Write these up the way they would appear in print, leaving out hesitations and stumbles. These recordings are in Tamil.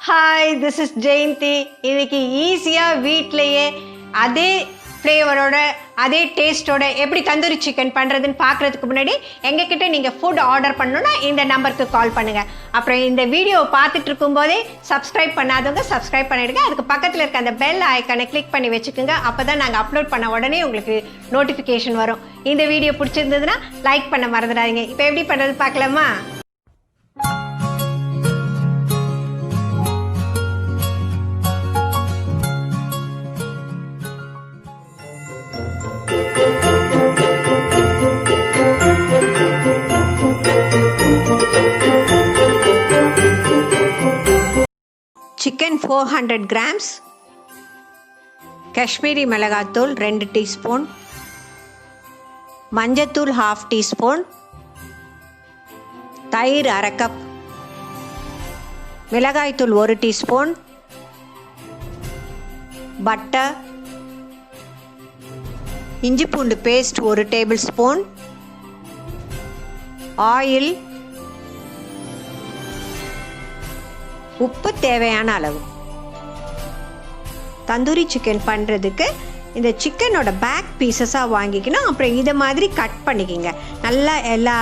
Hi, this is Jayanti. இன்னைக்கு ஈஸியா வீட்லயே அதே ஃப்ளேவரோட அதே டேஸ்டோட எப்படி தந்தூரி சிக்கன் பண்றதுன்னு பார்க்கறதுக்கு முன்னாடி எங்ககிட்ட நீங்க ஃபுட் ஆர்டர் பண்ணனும்னா இந்த நம்பருக்கு கால் பண்ணுங்க. அப்புறம் இந்த வீடியோவை பார்த்துட்டு இருக்கும்போதே சப்ஸ்கிரைப் பண்ணாதவங்க சப்ஸ்கிரைப் பண்ணிடுங்க. அதுக்கு பக்கத்துல இருக்க அந்த பெல் ஐகானை கிளிக் பண்ணி வச்சுக்கோங்க. அப்பதான் நாங்க அப்லோட் பண்ண உடனே உங்களுக்கு நோட்டிஃபிகேஷன் வரும். இந்த வீடியோ பிடிச்சிருந்ததுன்னா லைக் பண்ண மறந்துடாதீங்க. இப்போ எப்படி பண்றது பார்க்கலாமா? Chicken 400 grams, Kashmiri மிளகாத்தூள் 2 teaspoon, மஞ்சத்தூள் 1/2 teaspoon, தயிர் 1/2 கப், மிளகாய்த்தூள் 1 teaspoon, பட்டர், இஞ்சி பூண்டு பேஸ்ட் 1 tablespoon, ஆயில், உப்பு தேவையான அளவு. தந்தூரி சிக்கன் பண்ணுறதுக்கு இந்த சிக்கனோட பேக் பீசஸாக வாங்கிக்கணும். அப்புறம் இதை மாதிரி கட் பண்ணிக்கிங்க. நல்லா எல்லா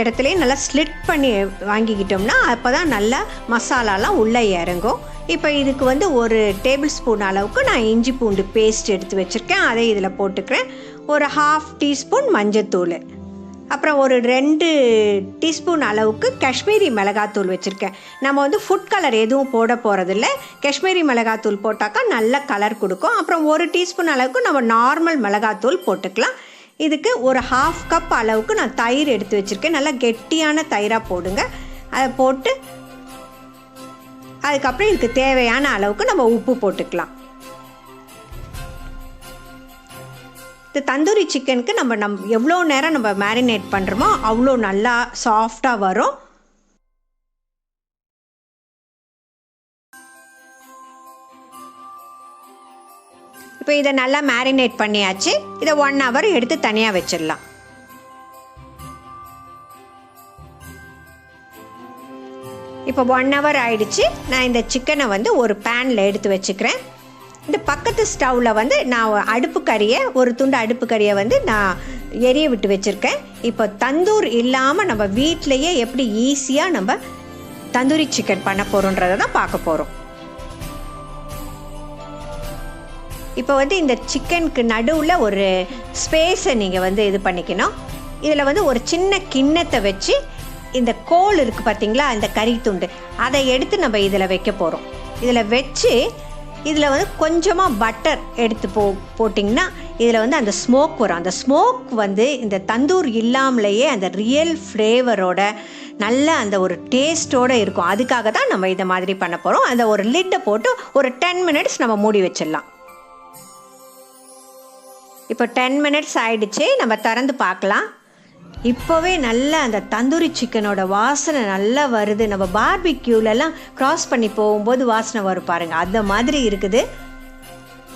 இடத்துலையும் நல்லா ஸ்லிட் பண்ணி வாங்கிக்கிட்டோம்னா அப்போ தான் நல்லா மசாலாலாம் உள்ளே இறங்கும். இப்போ இதுக்கு வந்து 1 டேபிள் ஸ்பூன் அளவுக்கு நான் இஞ்சி பூண்டு பேஸ்ட் எடுத்து வச்சுருக்கேன். அதை இதில் போட்டுக்கிறேன். ஒரு 1/2 டீஸ்பூன் மஞ்சத்தூள், அப்புறம் ஒரு 2 டீஸ்பூன் அளவுக்கு காஷ்மீரி மிளகாத்தூள் வச்சுருக்கேன். நம்ம வந்து ஃபுட் கலர் எதுவும் போட போகிறதில்ல. காஷ்மீரி மிளகாத்தூள் போட்டாக்கா நல்ல கலர் கொடுக்கும். அப்புறம் 1 டீஸ்பூன் அளவுக்கு நம்ம நார்மல் மிளகாத்தூள் போட்டுக்கலாம். இதுக்கு ஒரு 1/2 கப் அளவுக்கு நான் தயிர் எடுத்து வச்சுருக்கேன். நல்லா கெட்டியான தயிராக போடுங்க. அதை போட்டு அதுக்கப்புறம் இதுக்கு தேவையான அளவுக்கு நம்ம உப்பு போட்டுக்கலாம். இந்த தந்தூரி சிக்கனுக்கு நம்ம எவ்வளோ நேரம் நம்ம மேரினேட் பண்ணுறோமோ அவ்வளோ நல்லா சாஃப்டாக வரும். இப்போ இதை நல்லா மேரினேட் பண்ணியாச்சு. இதை 1 hour எடுத்து தனியாக வச்சிடலாம். இப்போ 1 hour ஆயிடுச்சு. நான் இந்த சிக்கனை வந்து ஒரு பேனில் எடுத்து வச்சுக்கிறேன். இந்த பக்கத்து ஸ்டவ்வில் வந்து நான் ஒரு துண்டு அடுப்பு கறியை வந்து நான் எரிய விட்டு வச்சுருக்கேன். இப்போ தந்தூர் இல்லாமல் நம்ம வீட்டிலையே எப்படி ஈஸியாக நம்ம தந்தூரி சிக்கன் பண்ண போகிறோன்றதை தான் பார்க்க போகிறோம். இப்போ வந்து இந்த சிக்கனுக்கு நடுவில் ஒரு ஸ்பேஸை நீங்கள் வந்து இது பண்ணிக்கணும். இதில் வந்து ஒரு சின்ன கிண்ணத்தை வச்சு இந்த கோல் இருக்குது பார்த்தீங்களா, இந்த கறி துண்டு, அதை எடுத்து நம்ம இதில் வைக்க போகிறோம். இதில் வச்சு இதில் வந்து கொஞ்சமாக பட்டர் எடுத்து போட்டிங்கன்னா இதில் வந்து அந்த ஸ்மோக் வரும். அந்த ஸ்மோக் வந்து இந்த தந்தூர் இல்லாமலேயே அந்த ரியல் ஃப்ளேவரோட நல்ல அந்த ஒரு டேஸ்ட்டோடு இருக்கும். அதுக்காக தான் நம்ம இதை மாதிரி பண்ண போகிறோம். அந்த ஒரு லிட்டை போட்டு ஒரு 10 minutes நம்ம மூடி வச்சிடலாம். இப்போ 10 minutes ஆயிடுச்சு. நம்ம திறந்து பார்க்கலாம். இப்போவே நல்லா அந்த தந்தூரி சிக்கனோட வாசனை நல்லா வருது. நம்ம பார்பிக்யூலெல்லாம் க்ராஸ் பண்ணி போகும்போது வாசனை வரும் பாருங்கள், அந்த மாதிரி இருக்குது.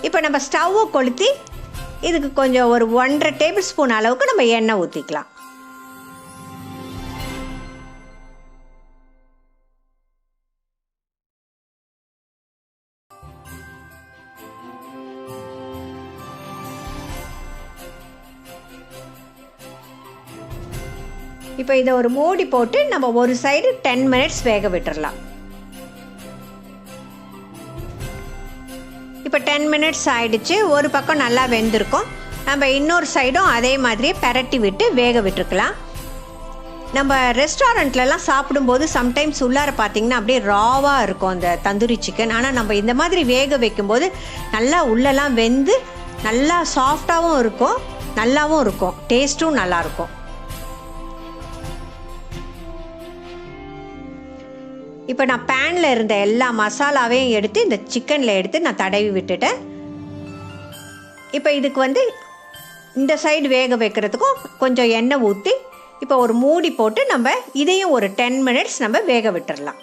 இப்போ நம்ம ஸ்டவ்வை கொளுத்தி இதுக்கு கொஞ்சம் ஒரு 1.5 டேபிள் ஸ்பூன் அளவுக்கு நம்ம எண்ணெய் ஊற்றிக்கலாம். இப்போ இதை ஒரு மூடி போட்டு நம்ம ஒரு சைடு 10 minutes வேக விட்டுறலாம். இப்போ 10 minutes ஆயிடுச்சு. ஒரு பக்கம் நல்லா வெந்திருக்கும். நம்ம இன்னொரு சைடும் அதே மாதிரியே பெரட்டி விட்டு வேக விட்டுருக்கலாம். நம்ம ரெஸ்டாரண்ட்லலாம் சாப்பிடும்போது சம்டைம்ஸ் உள்ளார பார்த்திங்கன்னா அப்படியே ராவாக இருக்கும் அந்த தந்தூரி சிக்கன். ஆனால் நம்ம இந்த மாதிரி வேக வைக்கும்போது நல்லா உள்ளெல்லாம் வெந்து நல்லா சாஃப்டாகவும் இருக்கும், நல்லாவும் இருக்கும், டேஸ்ட்டும் நல்லாயிருக்கும். இப்போ நான் பேனில் இருந்த எல்லா மசாலாவையும் எடுத்து இந்த சிக்கனில் எடுத்து நான் தடவி விட்டுட்டேன். இப்போ இதுக்கு வந்து இந்த சைடு வேக வைக்கிறதுக்கும் கொஞ்சம் எண்ணெய் ஊற்றி இப்போ ஒரு மூடி போட்டு நம்ம இதையும் ஒரு 10 minutes நம்ம வேக விட்டுடலாம்.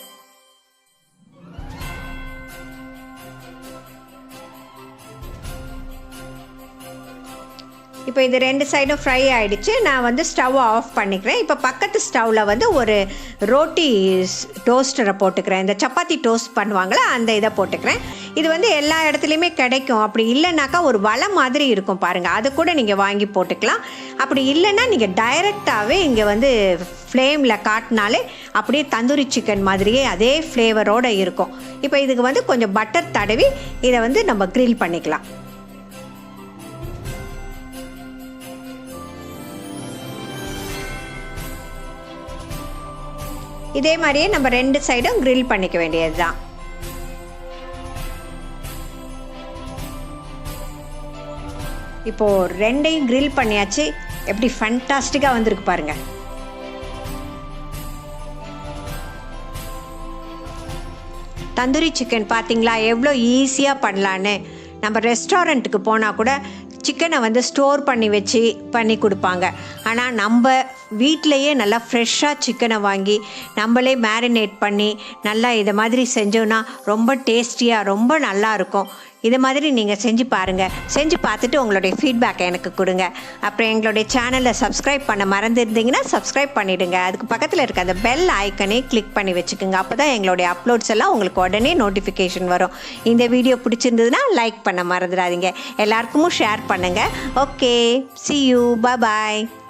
இப்போ இது 2 சைடும் ஃப்ரை ஆகிடுச்சு. நான் வந்து ஸ்டவ் ஆஃப் பண்ணிக்கிறேன். இப்போ பக்கத்து ஸ்டவ்வில் வந்து ஒரு ரோட்டி டோஸ்டரை போட்டுக்கிறேன். இந்த சப்பாத்தி டோஸ்ட் பண்ணுவாங்களே அந்த இதை போட்டுக்கிறேன். இது வந்து எல்லா இடத்துலையுமே கிடைக்கும். அப்படி இல்லைனாக்கா ஒரு வலை மாதிரி இருக்கும் பாருங்கள், அது கூட நீங்கள் வாங்கி போட்டுக்கலாம். அப்படி இல்லைன்னா நீங்கள் டைரெக்டாகவே இங்கே வந்து ஃப்ளேமில் காட்டினாலே அப்படியே தந்தூரி சிக்கன் மாதிரியே அதே ஃப்ளேவரோடு இருக்கும். இப்போ இதுக்கு வந்து கொஞ்சம் பட்டர் தடவி இதை வந்து நம்ம கிரில் பண்ணிக்கலாம். இதே மாதிரியே நம்ம 2 சைடும் கிரில் பண்ணிக்க வேண்டியது தான். இப்போது 2ஐயும் கிரில் பண்ணியாச்சு. எப்படி ஃபண்டாஸ்டிக்காக வந்திருக்கு பாருங்கள். தந்தூரி சிக்கன் பார்த்தீங்களா எவ்வளோ ஈஸியாக பண்ணலான்னு. நம்ம ரெஸ்டாரண்ட்டுக்கு போனால் கூட சிக்கனை வந்து ஸ்டோர் பண்ணி கொடுப்பாங்க. ஆனால் நம்ம வீட்டிலையே நல்லா ஃப்ரெஷ்ஷாக சிக்கனை வாங்கி நம்மளே மேரினேட் பண்ணி நல்லா இதை மாதிரி செஞ்சோன்னா ரொம்ப டேஸ்டியாக ரொம்ப நல்லாயிருக்கும். இது மாதிரி நீங்கள் செஞ்சு பாருங்கள். செஞ்சு பார்த்துட்டு உங்களுடைய ஃபீட்பேக்கை எனக்கு கொடுங்க. அப்புறம் எங்களுடைய சேனலை சப்ஸ்கிரைப் பண்ண மறந்துருந்தீங்கன்னா சப்ஸ்கிரைப் பண்ணிவிடுங்க. அதுக்கு பக்கத்தில் இருக்க அந்த பெல் ஐக்கனே கிளிக் பண்ணி வச்சுக்கோங்க. அப்போ தான் எங்களுடைய அப்லோட்ஸ் எல்லாம் உங்களுக்கு உடனே நோட்டிஃபிகேஷன் வரும். இந்த வீடியோ பிடிச்சிருந்ததுன்னா லைக் பண்ண மறந்துடாதீங்க. எல்லாருக்கும் ஷேர் பண்ணுங்கள். Okay, see you, bye bye.